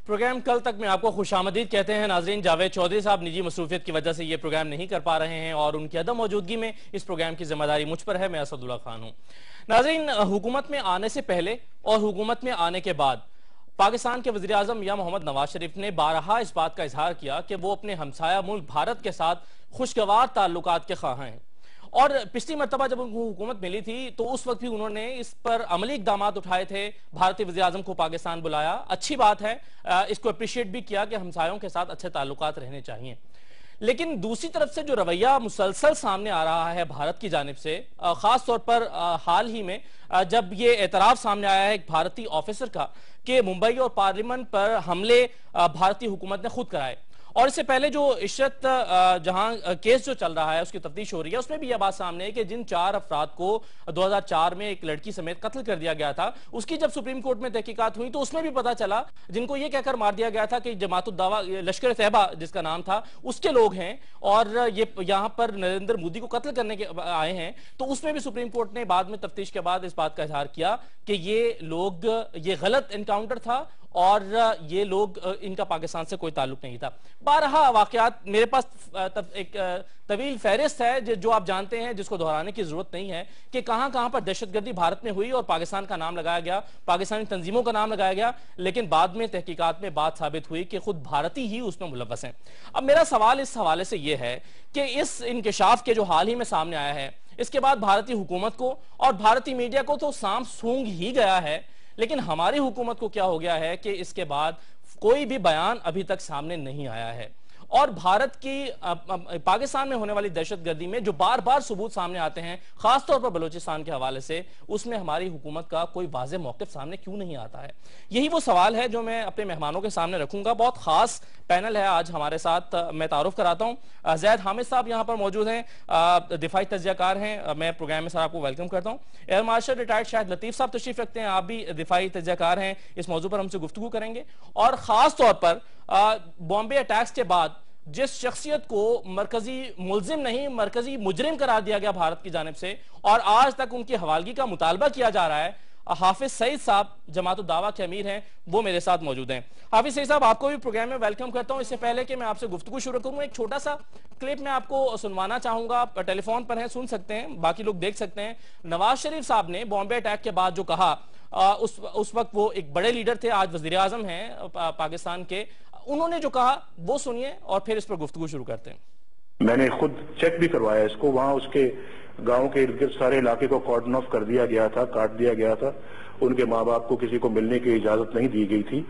Programme کل تک میں آپ کو خوش آمدید کہتے ہیں ناظرین۔ جاوید چودھری صاحب نجی مصروفیت کی وجہ سے یہ پروگرام نہیں کر پا رہے ہیں اور ان کی عدم موجودگی میں اس پروگرام کی ذمہ داری مجھ پر ہے۔ میں اسد اللہ خان ہوں۔ ناظرین، حکومت میں آنے سے پہلے اور حکومت میں آنے کے بعد پاکستان کے وزیراعظم یا محمد نواز شریف نے بارہا اس بات کا اظہار کیا کہ وہ اپنے ہمسایہ ملک بھارت کے ساتھ خوشگوار تعلقات کے خواہاں ہیں، اور پچھلی مرتبہ جب ان کو حکومت ملی تھی تو اس وقت بھی انہوں نے اس پر عملی اقدامات اٹھائے تھے، بھارتی وزیراعظم کو پاکستان بلایا، اچھی بات ہے، اس کو اپریشیٹ بھی کیا کہ ہمسایوں کے ساتھ اچھے تعلقات رہنے چاہیے۔ لیکن دوسری طرف سے جو رویہ مسلسل سامنے آ رہا ہے بھارت کی جانب سے، خاص طور پر حال ہی میں جب یہ اعتراف سامنے آیا ہے ایک بھارتی آفیسر کا کہ ممبئی اور پارلیمنٹ پر حملے بھارتی حکومت نے خود کرائے، اور اس سے پہلے جو عشرت جہاں کیس جو چل رہا ہے اس کی تفتیش ہو رہی ہے، اس میں بھی یہ بات سامنے ہے کہ جن 4 افراد کو 2004 میں ایک لڑکی سمیت قتل کر دیا گیا تھا، اس کی جب سپریم کورٹ میں تحقیقات ہوئی تو اس میں بھی پتا چلا جن کو یہ کہہ کر مار دیا گیا تھا کہ جماعت الدعوہ لشکر طیبہ جس کا نام تھا اس کے لوگ ہیں اور یہ یہاں پر نریندر مودی کو قتل کرنے کے آئے ہیں، تو اس میں بھی سپریم کورٹ نے بعد میں تفتیش کے بعد اس بات کا اظہار کیا کہ یہ غلط انکاؤنٹر تھا اور یہ لوگ ان کا پاکستان سے کوئی تعلق نہیں تھا۔ بارہا واقعات میرے پاس ایک طویل فہرست ہے جو آپ جانتے ہیں، جس کو دہرانے کی ضرورت نہیں ہے کہ کہاں کہاں پر دہشت گردی بھارت میں ہوئی اور پاکستان کا نام لگایا گیا، پاکستانی تنظیموں کا نام لگایا گیا، لیکن بعد میں تحقیقات میں بات ثابت ہوئی کہ خود بھارتی ہی اس میں ملوث ہیں۔ اب میرا سوال اس حوالے سے یہ ہے کہ اس انکشاف کے جو حال ہی میں سامنے آیا ہے، اس کے بعد بھارتی حکومت کو اور بھارتی میڈیا کو تو سانپ سونگ ہی گیا ہے، لیکن ہماری حکومت کو کیا ہو گیا ہے کہ اس کے بعد کوئی بھی بیان ابھی تک سامنے نہیں آیا ہے، اور بھارت کی پاکستان میں ہونے والی دہشت گردی میں جو بار بار ثبوت سامنے آتے ہیں، خاص طور پر بلوچستان کے حوالے سے، اس میں ہماری حکومت کا کوئی واضح موقف سامنے کیوں نہیں آتا ہے؟ یہی وہ سوال ہے جو میں اپنے مہمانوں کے سامنے رکھوں گا۔ بہت خاص پینل ہے آج ہمارے ساتھ، میں تعارف کراتا ہوں۔ زید حامد صاحب یہاں پر موجود ہیں، دفاعی تجزیہ کار ہیں، میں پروگرام میں سر آپ کو ویلکم کرتا ہوں۔ ایئر مارشل ریٹائرڈ شاہد لطیف صاحب تشریف رکھتے ہیں، آپ بھی دفاعی تجزیہ کار ہیں، اس موضوع پر ہم سے گفتگو کریں گے، اور خاص طور پر بامبے اٹیکس کے بعد جس شخصیت کو مرکزی ملزم نہیں مرکزی مجرم قرار دیا گیا بھارت کی جانب سے اور آج تک ان کی حوالگی کا مطالبہ کیا جا رہا ہے، حافظ سعید صاحب جماعت الدعوہ کے امیر ہیں، وہ میرے ساتھ موجود ہیں۔ حافظ سعید صاحب، آپ کو بھی پروگرام میں ویلکم کرتا ہوں۔ اس سے پہلے کہ میں آپ سے گفتگو شروع کروں، ایک چھوٹا سا کلپ میں آپ کو سنوانا چاہوں گا، ٹیلی فون پر ہیں، سن سکتے ہیں، باقی لوگ دیکھ سکتے ہیں۔ نواز شریف صاحب نے بامبے اٹیک کے بعد جو کہا، اس وقت وہ ایک بڑے لیڈر تھے، آج وزیر اعظم ہیں پاکستان کے، انہوں نے جو کہا وہ سنیے اور پھر اس پر گفتگو شروع کرتے ہیں۔ میں نے خود چیک بھی کروایا اس کو، وہاں اس کے گاؤں کے ارد گرد سارے علاقے کو کارڈن آف کر دیا گیا تھا، کاٹ دیا گیا تھا، ان کے ماں باپ کو کسی کو ملنے کی اجازت نہیں دی گئی تھی۔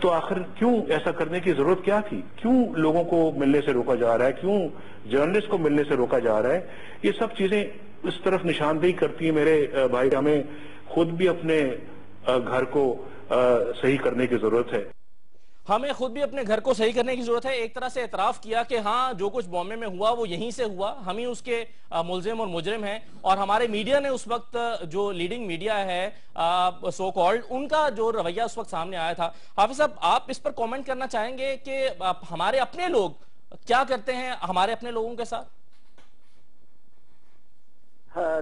تو آخر کیوں ایسا کرنے کی ضرورت کیا تھی؟ کیوں لوگوں کو ملنے سے روکا جا رہا ہے؟ کیوں جرنلسٹ کو ملنے سے روکا جا رہا ہے؟ یہ سب چیزیں اس طرف نشاندہی کرتی ہیں میرے بھائی، ہمیں خود بھی اپنے گھر کو صحیح کرنے کی ضرورت ہے۔ ہمیں خود بھی اپنے گھر کو صحیح کرنے کی ضرورت ہے۔ ایک طرح سے اعتراف کیا کہ ہاں جو کچھ بامبے میں ہوا وہ یہیں سے ہوا، ہم ہی اس کے ملزم اور مجرم ہیں، اور ہمارے میڈیا نے اس وقت جو لیڈنگ میڈیا ہے سو کالڈ، ان کا جو رویہ اس وقت سامنے آیا تھا۔ حافظ صاحب، آپ اس پر کومنٹ کرنا چاہیں گے کہ ہمارے اپنے لوگ کیا کرتے ہیں ہمارے اپنے لوگوں کے ساتھ؟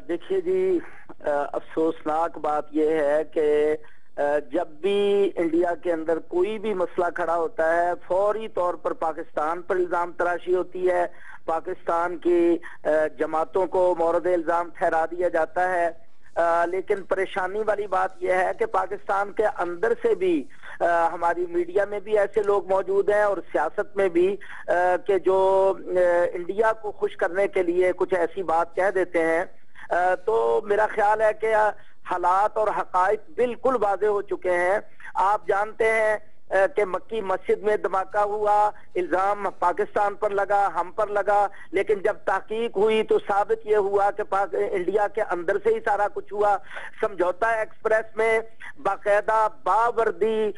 دیکھیے جی، افسوسناک بات یہ ہے کہ جب بھی انڈیا کے اندر کوئی بھی مسئلہ کھڑا ہوتا ہے، فوری طور پر پاکستان پر الزام تراشی ہوتی ہے، پاکستان کی جماعتوں کو مورد الزام ٹھہرا دیا جاتا ہے۔ لیکن پریشانی والی بات یہ ہے کہ پاکستان کے اندر سے بھی ہماری میڈیا میں بھی ایسے لوگ موجود ہیں اور سیاست میں بھی کہ جو انڈیا کو خوش کرنے کے لیے کچھ ایسی بات کہہ دیتے ہیں۔ تو میرا خیال ہے کہ حالات اور حقائق بالکل واضح ہو چکے ہیں۔ آپ جانتے ہیں کہ مکی مسجد میں دھماکہ ہوا، الزام پاکستان پر لگا، ہم پر لگا، لیکن جب تحقیق ہوئی تو ثابت یہ ہوا کہ انڈیا کے اندر سے ہی سارا کچھ ہوا۔ سمجھوتا ایکسپریس میں باقاعدہ باوردی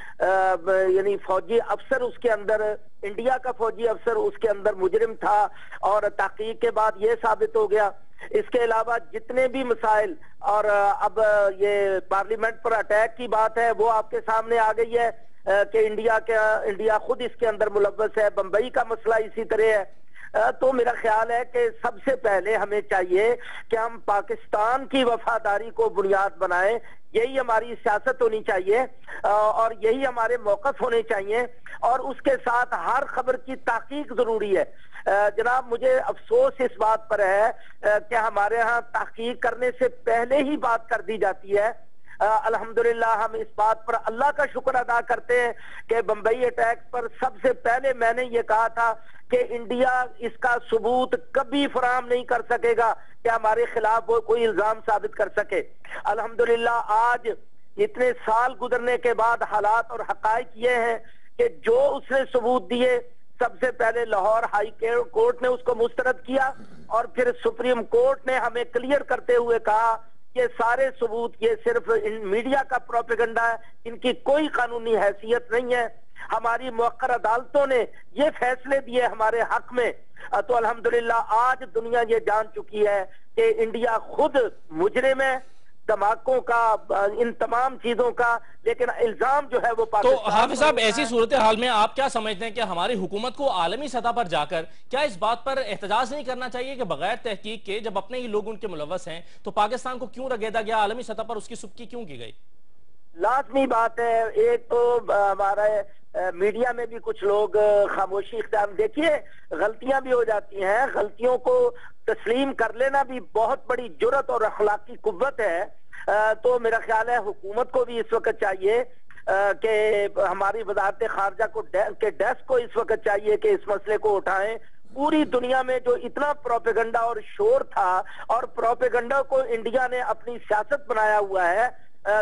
یعنی فوجی افسر اس کے اندر، انڈیا کا فوجی افسر اس کے اندر مجرم تھا، اور تحقیق کے بعد یہ ثابت ہو گیا۔ اس کے علاوہ جتنے بھی مسائل، اور اب یہ پارلیمنٹ پر اٹیک کی بات ہے وہ آپ کے سامنے آ گئی ہے کہ انڈیا خود اس کے اندر ملوث ہے۔ بمبئی کا مسئلہ اسی طرح ہے۔ تو میرا خیال ہے کہ سب سے پہلے ہمیں چاہیے کہ ہم پاکستان کی وفاداری کو بنیاد بنائیں. یہی ہماری سیاست ہونی چاہیے اور یہی ہمارے موقف ہونے چاہیے, اور اس کے ساتھ ہر خبر کی تحقیق ضروری ہے. جناب مجھے افسوس اس بات پر ہے کہ ہمارے ہاں تحقیق کرنے سے پہلے ہی بات کر دی جاتی ہے. الحمدللہ ہم اس بات پر اللہ کا شکر ادا کرتے ہیں کہ بمبئی اٹیک پر سب سے پہلے میں نے یہ کہا تھا کہ انڈیا اس کا ثبوت کبھی فراہم نہیں کر سکے گا کہ ہمارے خلاف وہ کوئی الزام ثابت کر سکے. الحمدللہ آج اتنے سال گزرنے کے بعد حالات اور حقائق یہ ہیں کہ جو اس نے ثبوت دیے, سب سے پہلے لاہور ہائی کورٹ نے اس کو مسترد کیا, اور پھر سپریم کورٹ نے ہمیں کلیئر کرتے ہوئے کہا کہ سارے ثبوت یہ صرف میڈیا کا پروپیگنڈا ہے, ان کی کوئی قانونی حیثیت نہیں ہے. ہماری موقر عدالتوں نے یہ فیصلے دیے ہمارے حق میں. تو الحمدللہ آج دنیا یہ جان چکی ہے کہ انڈیا خود مجرم ہے دھماکوں کا, ان تمام چیزوں کا, لیکن الزام جو ہے وہ پاکستان. تو حافظ صاحب ایسی صورتحال میں آپ کیا سمجھتے ہیں کہ ہماری حکومت کو عالمی سطح پر جا کر کیا اس بات پر احتجاج نہیں کرنا چاہیے کہ بغیر تحقیق کے جب اپنے ہی لوگ ان کے ملوث ہیں تو پاکستان کو کیوں رگیدا گیا, عالمی سطح پر اس کی سبکی کیوں کی گئی؟ لازمی بات ہے. ایک تو ہمارا میڈیا میں بھی کچھ لوگ خاموشی اختیار, دیکھیے غلطیاں بھی ہو جاتی ہیں, غلطیوں کو تسلیم کر لینا بھی بہت بڑی جرأت اور اخلاقی قوت ہے. تو میرا خیال ہے حکومت کو بھی اس وقت چاہیے کہ ہماری وزارت خارجہ کے ڈیسک کو اس وقت چاہیے کہ اس مسئلے کو اٹھائیں. پوری دنیا میں جو اتنا پروپیگنڈا اور شور تھا, اور پروپیگنڈا کو انڈیا نے اپنی سیاست بنایا ہوا ہے,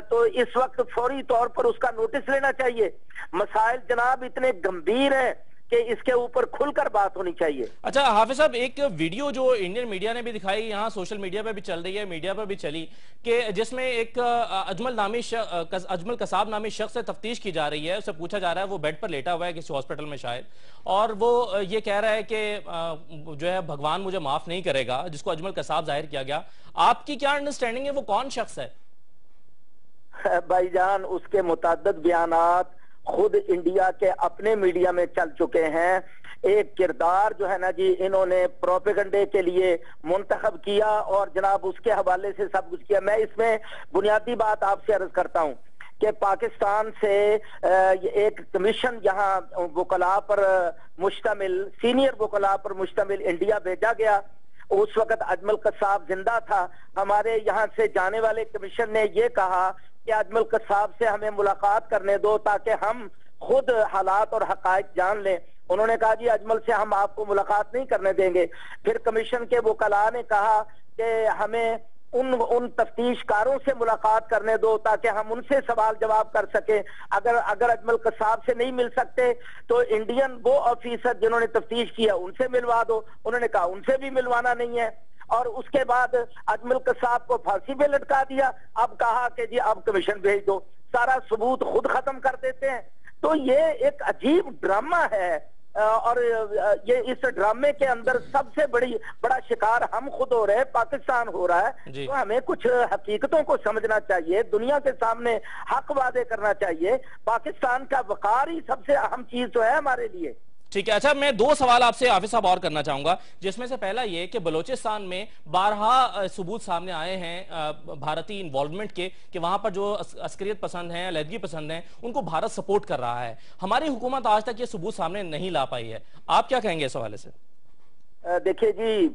تو اس وقت فوری طور پر اس کا نوٹس لینا چاہیے. مسائل جناب اتنے گمبھیر ہیں کہ اس کے اوپر کھل کر بات ہونی چاہیے. اچھا حافظ صاحب, ایک ویڈیو جو انڈین میڈیا نے بھی دکھائی, یہاں سوشل میڈیا پہ بھی چل رہی ہے, میڈیا پہ بھی چلی, کہ جس میں ایک اجمل قصاب نامی شخص سے تفتیش کی جا رہی ہے. اسے پوچھا جا رہا ہے, وہ بیڈ پر لیٹا ہوا ہے کسی ہاسپٹل میں شاید, اور وہ یہ کہہ رہا ہے کہ جو ہے بھگوان مجھے معاف نہیں کرے گا, جس کو اجمل قصاب ظاہر کیا گیا. آپ کی کیا انڈرسٹینڈنگ ہے, وہ کون شخص ہے؟ بھائی جان اس کے متعدد بیانات خود انڈیا کے اپنے میڈیا میں چل چکے ہیں. ایک کردار جو ہے نا جی انہوں نے پروپیگنڈے کے لیے منتخب کیا, اور جناب اس کے حوالے سے سب کچھ کیا. میں اس میں بنیادی بات آپ سے عرض کرتا ہوں کہ پاکستان سے ایک کمیشن یہاں وکلاء پر مشتمل, سینئر وکلاء پر مشتمل انڈیا بھیجا گیا. اس وقت اجمل قصاب زندہ تھا. ہمارے یہاں سے جانے والے کمیشن نے یہ کہا کہ اجمل قصاب سے ہمیں ملاقات کرنے دو تاکہ ہم خود حالات اور حقائق جان لیں. انہوں نے کہا جی اجمل سے ہم آپ کو ملاقات نہیں کرنے دیں گے. پھر کمیشن کے وکلاء نے کہا کہ ہمیں ان تفتیش کاروں سے ملاقات کرنے دو تاکہ ہم ان سے سوال جواب کر سکیں. اگر اجمل قصاب سے نہیں مل سکتے تو انڈین وہ آفیسر جنہوں نے تفتیش کیا ان سے ملوا دو. انہوں نے کہا ان سے بھی ملوانا نہیں ہے, اور اس کے بعد اجمل قصاب کو پھانسی پہ لٹکا دیا. اب کہا کہ جی اب کمیشن بھیج دو, سارا ثبوت خود ختم کر دیتے ہیں. تو یہ ایک عجیب ڈرامہ ہے, اور یہ اس ڈرامے کے اندر سب سے بڑا شکار ہم خود ہو رہے ہیں, پاکستان ہو رہا ہے. جی. تو ہمیں کچھ حقیقتوں کو سمجھنا چاہیے, دنیا کے سامنے حق وعدے کرنا چاہیے. پاکستان کا وقار ہی سب سے اہم چیز تو ہے ہمارے لیے. ٹھیک ہے. اچھا میں دو سوال آپ سے حافظ صاحب اور کرنا چاہوں گا, جس میں سے پہلا یہ کہ بلوچستان میں بارہا ثبوت سامنے آئے ہیں بھارتی انوالومنٹ کے, کہ وہاں پر جو عسکریت پسند ہیں, علیحدگی پسند ہیں, ان کو بھارت سپورٹ کر رہا ہے. ہماری حکومت آج تک یہ ثبوت سامنے نہیں لا پائی ہے. آپ کیا کہیں گے اس حوالے سے؟ دیکھیے جی,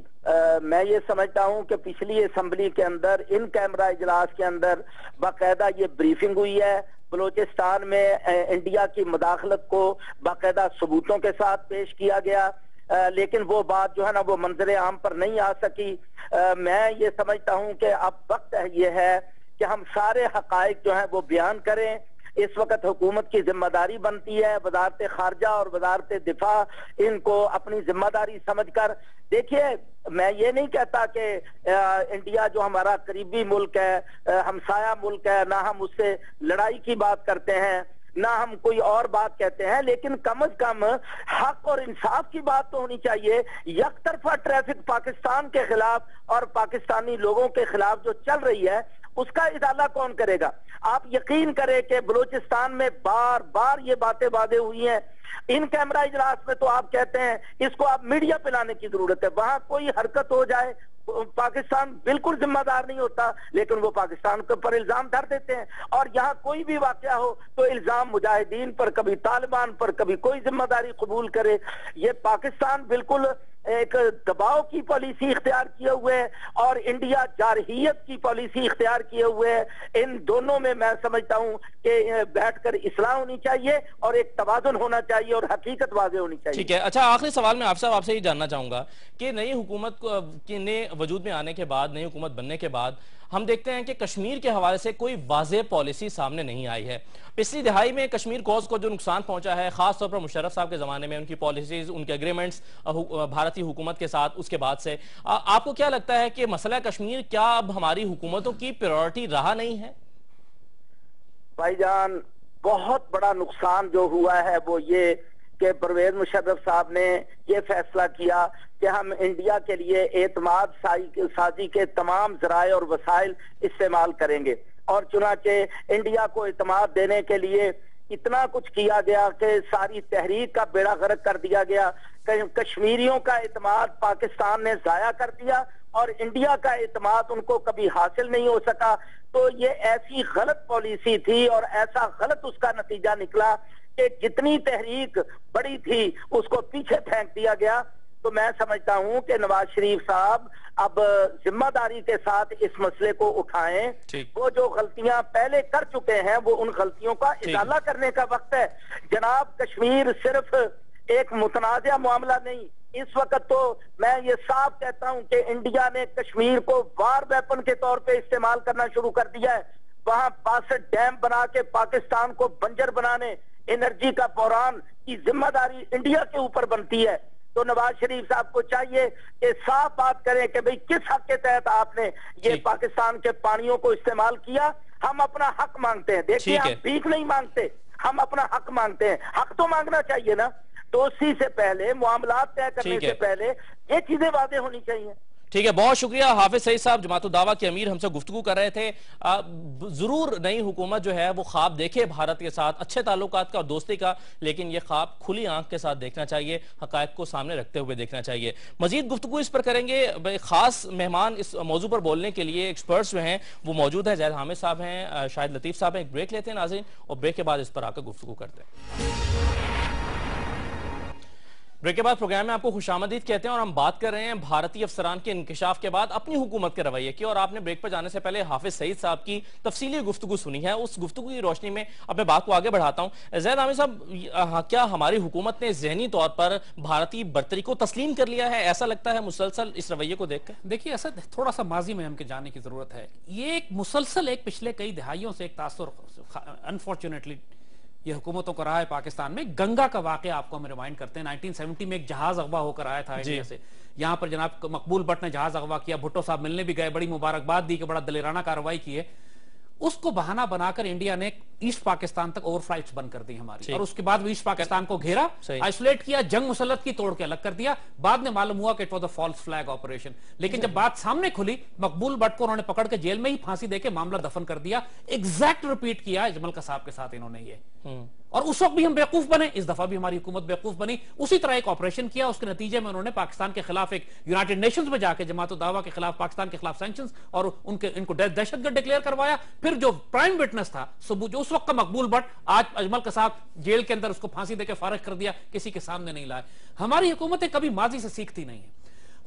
میں یہ سمجھتا ہوں کہ پچھلی اسمبلی کے اندر ان کیمرہ اجلاس کے اندر باقاعدہ یہ بریفنگ ہوئی ہے. بلوچستان میں انڈیا کی مداخلت کو باقاعدہ ثبوتوں کے ساتھ پیش کیا گیا, لیکن وہ بات جو ہے نا وہ منظر عام پر نہیں آ سکی. میں یہ سمجھتا ہوں کہ اب وقت یہ ہے کہ ہم سارے حقائق جو ہیں وہ بیان کریں. اس وقت حکومت کی ذمہ داری بنتی ہے, وزارت خارجہ اور وزارت دفاع ان کو اپنی ذمہ داری سمجھ کر. دیکھیے میں یہ نہیں کہتا کہ انڈیا جو ہمارا قریبی ملک ہے, ہمسایہ ملک ہے, نہ ہم اس سے لڑائی کی بات کرتے ہیں نہ ہم کوئی اور بات کہتے ہیں, لیکن کم از کم حق اور انصاف کی بات تو ہونی چاہیے. یک طرفہ ٹریفک پاکستان کے خلاف اور پاکستانی لوگوں کے خلاف جو چل رہی ہے اس کا ازالہ کون کرے گا؟ آپ یقین کریں کہ بلوچستان میں بار بار یہ باتیں واضح ہوئی ہیں. ان کیمرہ اجلاس میں تو آپ کہتے ہیں اس کو آپ میڈیا پہ لانے کی ضرورت ہے. وہاں کوئی حرکت ہو جائے پاکستان بالکل ذمہ دار نہیں ہوتا، لیکن وہ پاکستان کے پر الزام دھر دیتے ہیں. اور یہاں کوئی بھی واقعہ ہو تو الزام مجاہدین پر، کبھی طالبان پر، کبھی کوئی ذمہ داری قبول کرے. یہ پاکستان بالکل ایک دباؤ کی پالیسی اختیار کیے ہوئے ہے اور انڈیا جارحیت کی پالیسی اختیار کیے ہوئے ہے. ان دونوں میں میں سمجھتا ہوں کہ بیٹھ کر اصلاح ہونی چاہیے اور ایک توازن ہونا چاہیے اور حقیقت واضح ہونی چاہیے. ٹھیک ہے. اچھا، آخری سوال میں آپ سے یہ جاننا چاہوں گا کہ نئی حکومت نے وجود میں آنے کے بعد، نئی حکومت بننے کے بعد ہم دیکھتے ہیں کہ کشمیر کے حوالے سے کوئی واضح پالیسی سامنے نہیں آئی ہے. پچھلی دہائی میں کشمیر کوز کو جو نقصان پہنچا ہے، خاص طور پر مشرف صاحب کے زمانے میں، ان کی پالیسیز، ان کے اگریمنٹس بھارتی حکومت کے ساتھ، اس کے بعد سے آپ کو کیا لگتا ہے کہ مسئلہ کشمیر کیا اب ہماری حکومتوں کی پریورٹی رہا نہیں ہے؟ بھائی جان، بہت بڑا نقصان جو ہوا ہے وہ یہ کہ پرویز مشرف صاحب نے یہ فیصلہ کیا کہ ہم انڈیا کے لیے اعتماد سازی کے تمام ذرائع اور وسائل استعمال کریں گے. اور چنانچہ انڈیا کو اعتماد دینے کے لیے اتنا کچھ کیا گیا کہ ساری تحریک کا بیڑا غرق کر دیا گیا. کشمیریوں کا اعتماد پاکستان نے ضائع کر دیا اور انڈیا کا اعتماد ان کو کبھی حاصل نہیں ہو سکا. تو یہ ایسی غلط پالیسی تھی اور ایسا غلط اس کا نتیجہ نکلا کہ جتنی تحریک بڑی تھی اس کو پیچھے پھینک دیا گیا. تو میں سمجھتا ہوں کہ نواز شریف صاحب اب ذمہ داری کے ساتھ اس مسئلے کو اٹھائیں. وہ جو غلطیاں پہلے کر چکے ہیں وہ ان غلطیوں کا ازالہ کرنے کا وقت ہے. جناب، کشمیر صرف ایک متنازع معاملہ نہیں. اس وقت تو میں یہ صاف کہتا ہوں کہ انڈیا نے کشمیر کو وار ویپن کے طور پہ استعمال کرنا شروع کر دیا ہے. وہاں 62 ڈیم بنا کے پاکستان کو بنجر بنانے، انرجی کا بحران کی ذمہ داری انڈیا کے اوپر بنتی ہے. تو نواز شریف صاحب کو چاہیے کہ صاف بات کریں کہ بھئی کس حق کے تحت آپ نے یہ پاکستان کے پانیوں کو استعمال کیا. ہم اپنا حق مانگتے ہیں. دیکھیے، ہم بھیک نہیں مانگتے، ہم اپنا حق مانگتے ہیں. حق تو مانگنا چاہیے نا. تو اسی سے پہلے، معاملات طے کرنے سے پہلے یہ چیزیں واضح ہونی چاہیے. ٹھیک ہے، بہت شکریہ. حافظ سعید صاحب، جماعت الدعوہ کے امیر، ہم سے گفتگو کر رہے تھے. ضرور نئی حکومت جو ہے وہ خواب دیکھے بھارت کے ساتھ اچھے تعلقات کا اور دوستی کا، لیکن یہ خواب کھلی آنکھ کے ساتھ دیکھنا چاہیے، حقائق کو سامنے رکھتے ہوئے دیکھنا چاہیے. مزید گفتگو اس پر کریں گے. خاص مہمان اس موضوع پر بولنے کے لیے ایکسپرٹس جو ہیں وہ موجود ہیں. زید حامد صاحب ہیں، شاہد لطیف صاحب ہیں. ایک بریک لیتے ہیں ناظرین، اور بریک کے بعد اس پر آ کر گفتگو کرتے ہیں. بریک کے بعد پروگرام میں آپ کو خوش آمدید کہتے ہیں اور ہم بات کر رہے ہیں بھارتی افسران کے انکشاف کے بعد اپنی حکومت کے رویے کی. اور آپ نے بریک پر جانے سے پہلے حافظ سعید صاحب کی تفصیلی گفتگو سنی ہے. اس گفتگو کی روشنی میں اب میں بات کو آگے بڑھاتا ہوں. زید حامد صاحب، کیا ہماری حکومت نے ذہنی طور پر بھارتی برتری کو تسلیم کر لیا ہے؟ ایسا لگتا ہے مسلسل اس رویے کو دیکھ کر. دیکھیے، ایسا تھوڑا سا ماضی میں ہم کے جانے کی ضرورت ہے. یہ ایک مسلسل ایک پچھلے کئی دہائیوں سے ایک تاثر انفارچونیٹلی یہ حکومتوں کو رہا ہے پاکستان میں. گنگا کا واقعہ آپ کو ہم ریمائنڈ کرتے ہیں. 1970 میں ایک جہاز اغوا ہو کر آیا تھا انڈیا سے. یہاں پر جناب مقبول بٹ نے جہاز اغوا کیا. بھٹو صاحب ملنے بھی گئے، بڑی مبارکباد دی کہ بڑا دلیرانہ کارروائی کی ہے. اس کو بہانہ بنا کر انڈیا نے ایسٹ پاکستان تک اوور فلائٹس بند کر دی ہماری، اور اس کے بعد ایسٹ پاکستان کو گھیرا، آئسولیٹ کیا، جنگ مسلط کی، توڑ کے الگ کر دیا. بعد میں معلوم ہوا کہ it was a false flag operation. لیکن جب بات سامنے کھلی، مقبول بٹ کو انہوں نے پکڑ کے جیل میں ہی پھانسی دے کے معاملہ دفن کر دیا. ایگزیکٹ ریپیٹ کیا اجمل قصاب کے ساتھ انہوں نے یہ. اور اس وقت بھی ہم بیوقوف بنے، اس دفعہ بھی ہماری حکومت بیوقوف بنی. اسی طرح ایک آپریشن کیا، اس کے نتیجے میں انہوں نے پاکستان کے خلاف ایک یونائٹڈ نیشنز میں جا کے جماعت الدعوہ کے خلاف، پاکستان کے خلاف سینکشنز اور ان کو دہشت گرد ڈکلیئر کروایا. پھر جو پرائم وٹنس تھا ثبوت، جو اس وقت کا مقبول بٹ، آج اجمل قصاب جیل کے اندر، اس کو پھانسی دے کے فارغ کر دیا، کسی کے سامنے نہیں لائے. ہماری حکومتیں کبھی ماضی سے سیکھتی نہیں ہیں.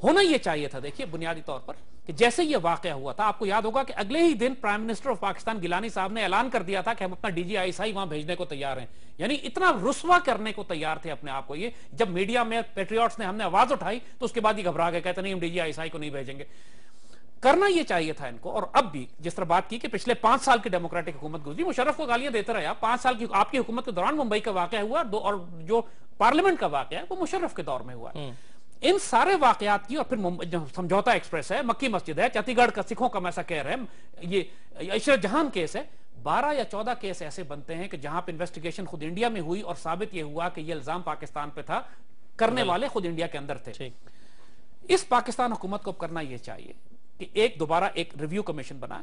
ہونا یہ چاہیے تھا دیکھیے بنیادی طور پر کہ جیسے یہ واقعہ ہوا تھا، آپ کو یاد ہوگا کہ اگلے ہی دن prime minister of Pakistan Gilani صاحب نے اعلان کر دیا تھا کہ ہم اپنا ڈی جی ISI وہاں بھیجنے کو تیار ہیں. یعنی اتنا رسوا کرنے کو تیار تھے اپنے آپ کو. یہ جب میڈیا میں پیٹریوٹس نے ہم نے آواز اٹھائی تو اس کے بعد ہی گھبرا گئے، کہتے نہیں ہم DG ISI کو نہیں بھیجیں گے. کرنا یہ چاہیے تھا ان کو. اور اب بھی جس طرح بات کی کہ پچھلے 5 سال کی ڈیموکریٹک حکومت گزری، مشرف کو گالیاں دیتے رہے. 5 سال کی آپ کی حکومت کے دوران ممبئی کا واقعہ ہوا، اور جو پارلیمنٹ کا واقعہ ہے وہ مشرف کے دور میں ہوا. ان سارے واقعات کی، اور پھر سمجھوتا ایکسپریس ہے، مکی مسجد ہے، چتی گڑھ کا سکھوں کا میسا کہہ رہے ہیں، یہ عشرت جہان کیس ہے. 12 یا 14 کیس ایسے بنتے ہیں کہ جہاں پہ انویسٹیگیشن خود انڈیا میں ہوئی اور ثابت یہ ہوا کہ یہ الزام پاکستان پہ تھا، کرنے والے خود انڈیا کے اندر تھے. اس پاکستان حکومت کو کرنا یہ چاہیے کہ دوبارہ ایک ریویو کمیشن بنائے.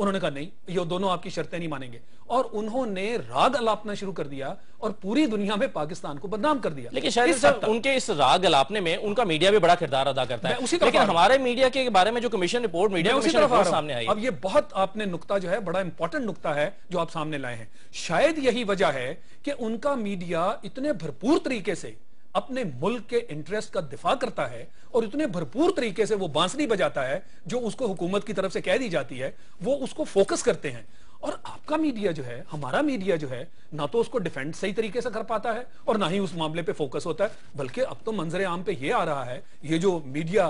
انہوں نے کہا نہیں, یہ دونوں آپ کی شرطیں نہیں مانیں گے, اور انہوں نے راگ الاپنا شروع کر دیا اور پوری دنیا میں پاکستان کو بدنام کر دیا. لیکن شاید صاحب ان کے اس راگ الاپنے میں ان کا میڈیا بھی بڑا کردار ادا کرتا ہے, لیکن ہمارے میڈیا کے بارے میں جو commission report media commission report سامنے آئی, اب یہ بہت آپ نے نقطہ جو ہے بڑا امپورٹنٹ نقطہ ہے جو آپ سامنے لائے ہیں. شاید یہی وجہ ہے کہ ان کا میڈیا اتنے بھرپور طریقے سے اپنے ملک کے انٹرسٹ کا دفاع کرتا ہے اور اتنے بھرپور طریقے سے وہ بانسری بجاتا ہے جو اس کو حکومت کی طرف سے کہہ دی جاتی ہے, وہ اس کو فوکس کرتے ہیں. اور آپ کا میڈیا جو ہے, ہمارا میڈیا جو ہے, نہ تو اس کو ڈیفینڈ صحیح طریقے سے کر پاتا ہے اور نہ ہی اس معاملے پہ فوکس ہوتا ہے, بلکہ اب تو منظر عام پہ یہ آ رہا ہے, یہ جو میڈیا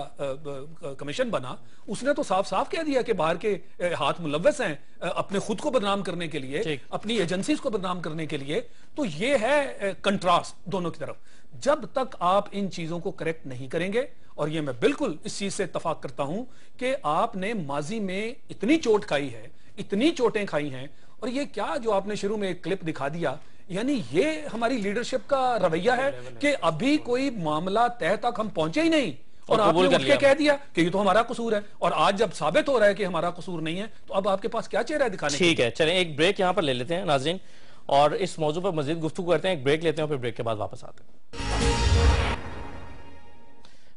کمیشن بنا اس نے تو صاف صاف کہہ دیا کہ باہر کے ہاتھ ملوث ہیں اپنے خود کو بدنام کرنے کے لیے, اپنی ایجنسیز کو بدنام کرنے کے لیے. تو یہ ہے کنٹراسٹ دونوں کی طرف. جب تک آپ ان چیزوں کو کریکٹ نہیں کریں گے, اور یہ میں بالکل اس چیز سے اتفاق کرتا ہوں کہ آپ نے ماضی میں اتنی چوٹ کھائی ہے, اتنی چوٹیں کھائی ہیں, اور یہ کیا جو آپ نے شروع میں ایک کلپ دکھا دیا, یعنی یہ ہماری لیڈرشپ کا رویہ ہے کہ ابھی کوئی معاملہ طے تک ہم پہنچے ہی نہیں اور آپ نے اٹھ کے کہہ دیا کہ یہ تو ہمارا قصور ہے, اور آج جب ثابت ہو رہا ہے کہ ہمارا قصور نہیں ہے تو اب آپ کے پاس کیا چہرہ ہے دکھانے کے؟ ٹھیک ہے, چلیں ایک بریک یہاں پر لے لیتے ہیں ناظرین, اور اس موضوع پر مزید گفتگو کرتے ہیں. ایک بریک لیتے ہیں اور پھر بریک کے بعد واپس آتے ہیں.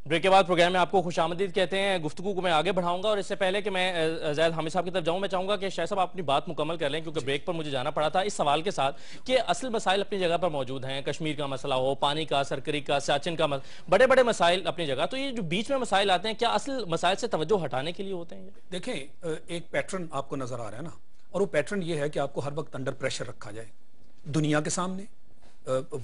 بریک کے بعد پروگرام میں آپ کو خوش آمدید کہتے ہیں. گفتگو کو میں آگے بڑھاؤں گا, اور اس سے پہلے کہ میں زید حامد صاحب کی طرف جاؤں, میں چاہوں گا کہ شاہ صاحب آپ اپنی بات مکمل کر لیں, کیونکہ بریک پر مجھے جانا پڑا تھا اس سوال کے ساتھ کہ اصل مسائل اپنی جگہ پر موجود ہیں. کشمیر کا مسئلہ ہو, پانی کا, سرکری کا, سیاچن کا, بڑے بڑے مسائل اپنی جگہ. تو یہ جو بیچ میں مسائل آتے ہیں, کیا اصل مسائل سے توجہ ہٹانے کے لیے ہوتے ہیں؟ دیکھیں, ایک پیٹرن آپ کو نظر آ رہا ہے نا, اور وہ پیٹرن یہ ہے کہ آپ کو ہر وقت انڈر پریشر رکھا جائے, دنیا کے سامنے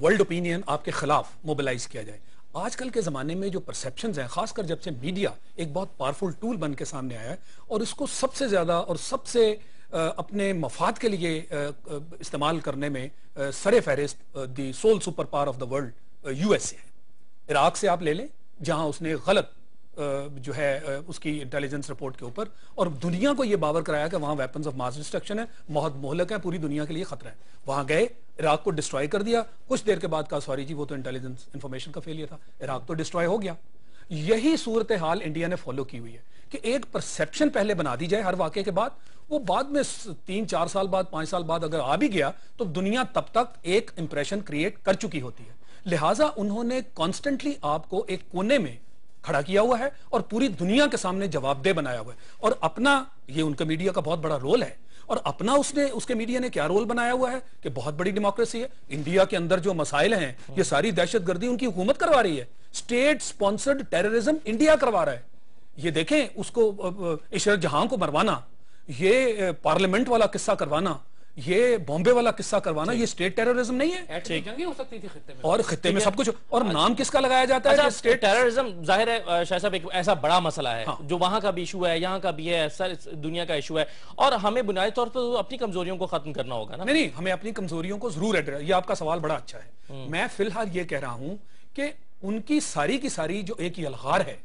ورلڈ اوپینین آپ کے خلاف موبلائز کیا جائے. آج کل کے زمانے میں جو پرسیپشنز ہیں, خاص کر جب سے میڈیا ایک بہت پاورفل ٹول بن کے سامنے آیا ہے اور اس کو سب سے زیادہ اور سب سے اپنے مفاد کے لیے استعمال کرنے میں سر فہرست the civil super power of the world U S A ہے. عراق سے آپ لے لیں, جہاں اس نے غلط جو ہے اس کی انٹیلیجنس رپورٹ کے اوپر اور دنیا کو یہ باور کرایا کہ وہاں ویپنز آف ماس ڈسٹرکشن ہے, بہت مہلک ہے, پوری دنیا کے لیے خطرہ ہے. وہاں گئے, عراق کو ڈسٹرائے کر دیا, کچھ دیر کے بعد کہا سوری جی وہ تو انٹیلیجنس انفارمیشن کا فیلئر تھا, عراق تو ڈسٹرائے ہو گیا. یہی صورتحال انڈیا نے فالو کی ہوئی ہے کہ ایک پرسیپشن پہلے بنا دی جائے ہر واقعے کے بعد, وہ بعد میں 3-4 سال بعد 5 سال بعد اگر آ بھی گیا تو دنیا تب تک ایک امپریشن کریٹ کر چکی ہوتی ہے. لہٰذا انہوں نے کانسٹنٹلی آپ کو ایک کونے میں کھڑا کیا ہوا ہے اور پوری دنیا کے سامنے جواب دہ بنایا ہوا ہے. اور اپنا, یہ ان کا میڈیا کا بہت بڑا رول ہے, اور اپنا اس کے میڈیا نے کیا رول بنایا ہوا ہے کہ بہت بڑی ڈیموکریسی ہے. انڈیا کے اندر جو مسائل ہیں, یہ ساری دہشت گردی ان کی حکومت کروا رہی ہے, اسٹیٹ سپانسرڈ ٹیررزم انڈیا کروا رہا ہے. یہ دیکھیں, اس کو عشرت جہاں کو مروانا, یہ پارلیمنٹ والا قصہ کروانا, یہ بامبے والا قصہ کروانا, یہ اسٹیٹ ٹیررزم نہیں ہے. جنگیں ہو سکتی تھی خطے میں, اور خطے میں سب کچھ, اور نام کس کا لگایا جاتا ہے کہ اسٹیٹ ٹیررزم. ظاہر ہے شاہ صاحب ایک ایسا بڑا مسئلہ ہے جو وہاں کا بھی ایشو ہے, یہاں کا بھی ہے, دنیا کا ایشو ہے, اور ہمیں بنیادی طور پر اپنی کمزوریوں کو ختم کرنا ہوگا نا. نہیں, ہمیں اپنی کمزوریوں کو ضرور ایڈریس, یہ آپ کا سوال بڑا اچھا ہے. میں فی الحال یہ کہہ رہا ہوں کہ ان کی ساری جو ایک ہی الغار ہے,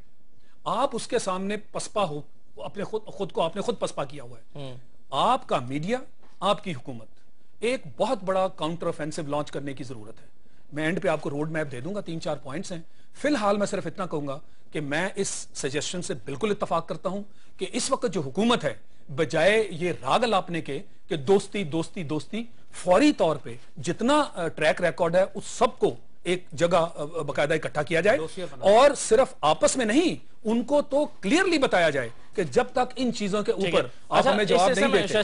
آپ اس کے سامنے پسپا ہو, اپنے خود کو آپ نے خود پسپا کیا ہوا ہے. آپ کا میڈیا, آپ کی حکومت ایک بہت بڑا کاؤنٹر آفینسو لانچ کرنے کی ضرورت ہے. میں اینڈ پہ آپ کو روڈ میپ دے دوں گا, 3-4 پوائنٹس ہیں. فی الحال میں صرف اتنا کہوں گا کہ میں اس سجیشن سے بالکل اتفاق کرتا ہوں کہ اس وقت جو حکومت ہے, بجائے یہ راگ الاپنے کے کہ دوستی دوستی دوستی, فوری طور پہ جتنا ٹریک ریکارڈ ہے اس سب کو ایک جگہ باقاعدہ اکٹھا کیا جائے, اور صرف آپس میں نہیں, ان کو تو کلیئرلی بتایا جائے کہ جب تک ان چیزوں کے اوپر آپ ہمیں جواب نہیں دیتے,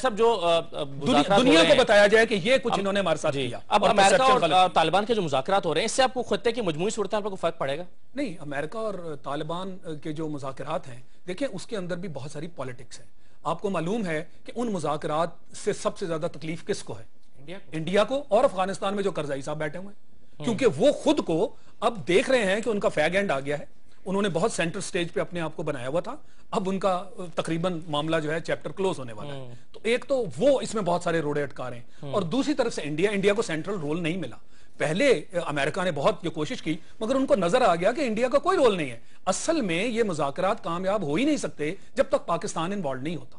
دنیا کو بتایا جائے کہ یہ کچھ انہوں نے ہمارے ساتھ کیا. اب امریکہ اور طالبان کے جو مذاکرات ہو رہے ہیں, اس سے آپ کو خطے کی مجموعی صورتحال پر کوئی فرق پڑے گا؟ نہیں, امریکہ اور طالبان کے جو مذاکرات ہیں, دیکھیں اس کے اندر بھی بہت ساری پالیٹکس ہے. آپ کو معلوم ہے کہ ان مذاکرات سے سب سے زیادہ تکلیف کس کو ہے؟ انڈیا کو, اور افغانستان میں جو کرزائی صاحب بیٹھے ہوئے ہیں, کیونکہ وہ خود کو اب دیکھ رہے ہیں کہ ان کا فیگ اینڈ آ گیا ہے. انہوں نے بہت سینٹر سٹیج پہ اپنے آپ کو بنایا ہوا تھا, اب ان کا تقریباً معاملہ جو ہے چیپٹر کلوز ہونے والا ہے. تو ایک تو وہ اس میں بہت سارے روڑے اٹکا رہے ہیں, اور دوسری طرف سے انڈیا کو سینٹرل رول نہیں ملا. پہلے امریکہ نے بہت یہ کوشش کی, مگر ان کو نظر آ گیا کہ انڈیا کا کوئی رول نہیں ہے. اصل میں یہ مذاکرات کامیاب ہو ہی نہیں سکتے جب تک پاکستان انوالو نہیں ہوتا.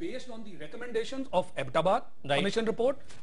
based on the recommendations of Abbottabad Right. Commission report